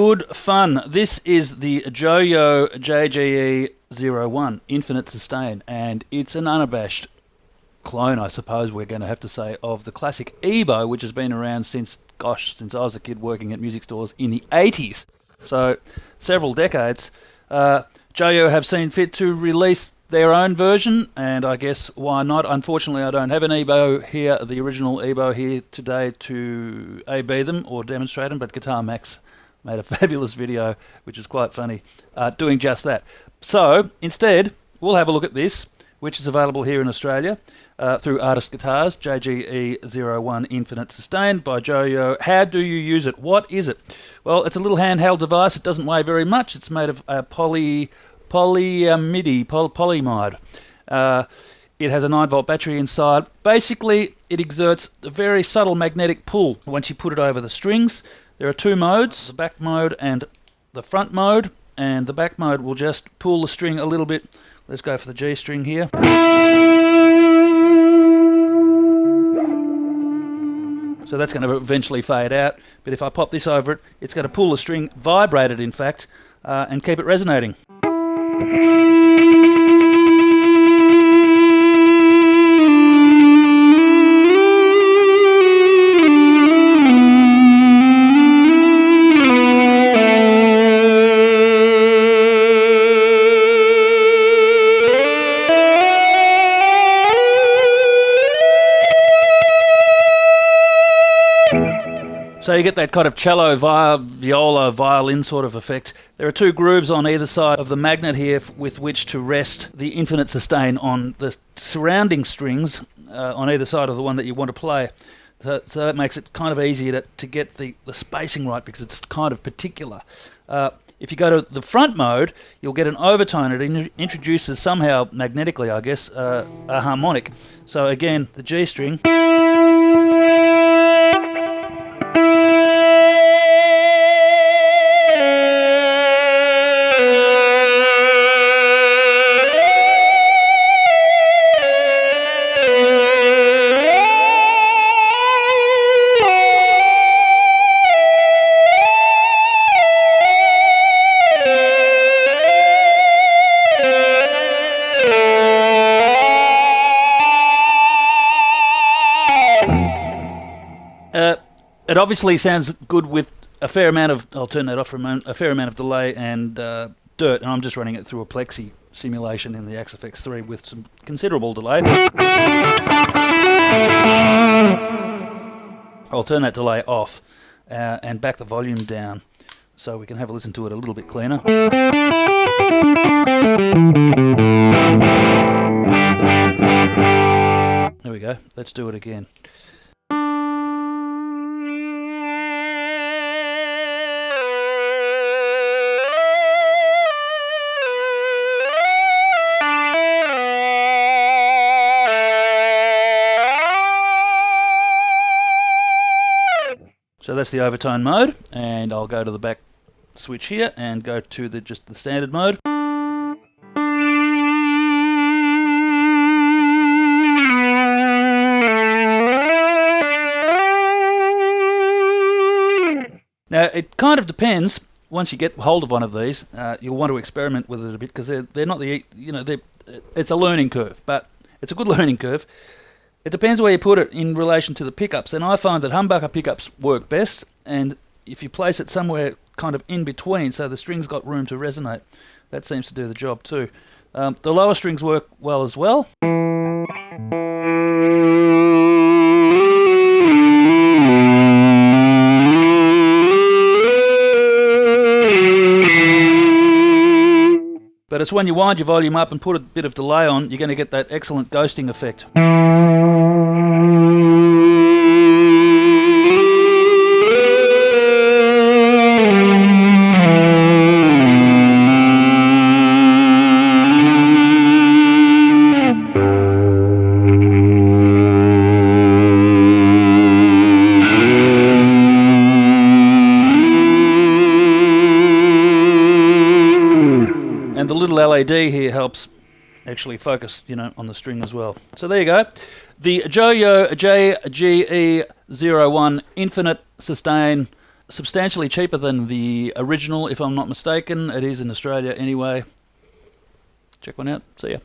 good fun. This is the JOYO JGE 01 Infinite Sustain, and it's an unabashed clone, I suppose we're going to have to say, of the classic EBO, which has been around since I was a kid working at music stores in the 80s. So, several decades. JOYO have seen fit to release their own version, and I guess why not? Unfortunately, I don't have an EBO here, the original EBO here today to AB them or demonstrate them, but Guitar Max made a fabulous video, which is quite funny, doing just that. So, instead, we'll have a look at this, which is available here in Australia through Artist Guitars, JGE 01 Infinite Sustain by JOYO. How do you use it? What is it? Well, it's a little handheld device. It doesn't weigh very much. It's made of polyamide. It has a 9-volt battery inside. Basically, it exerts a very subtle magnetic pull once you put it over the strings. There are two modes, the back mode and the front mode, and the back mode will just pull the string a little bit. Let's go for the G string here. So that's going to eventually fade out, but if I pop this over it, it's going to pull the string, vibrate it in fact, and keep it resonating. So you get that kind of cello, viola, violin sort of effect. There are two grooves on either side of the magnet here with which to rest the infinite sustain on the surrounding strings on either side of the one that you want to play. So that makes it kind of easier to get the spacing right because it's kind of particular. If you go to the front mode, you'll get an overtone. It introduces somehow, magnetically I guess, a harmonic. So again, the G string. It obviously sounds good with a fair amount of, I'll turn that off for a moment, a fair amount of delay and dirt, and I'm just running it through a Plexi simulation in the Axe-FX 3 with some considerable delay. I'll turn that delay off and back the volume down so we can have a listen to it a little bit cleaner. There we go, let's do it again. So that's the overtone mode, and I'll go to the back switch here and go to just the standard mode. Now it kind of depends. Once you get hold of one of these, you'll want to experiment with it a bit because they're not it's a learning curve, but it's a good learning curve. It depends where you put it in relation to the pickups, and I find that humbucker pickups work best, and if you place it somewhere kind of in between so the strings got room to resonate, that seems to do the job too. The lower strings work well as well. But it's when you wind your volume up and put a bit of delay on, you're going to get that excellent ghosting effect. And the little LED here helps actually focus, on the string as well. So there you go. The JOYO JGE 01 Infinite Sustain substantially cheaper than the original, if I'm not mistaken. It is in Australia anyway. Check one out. See ya.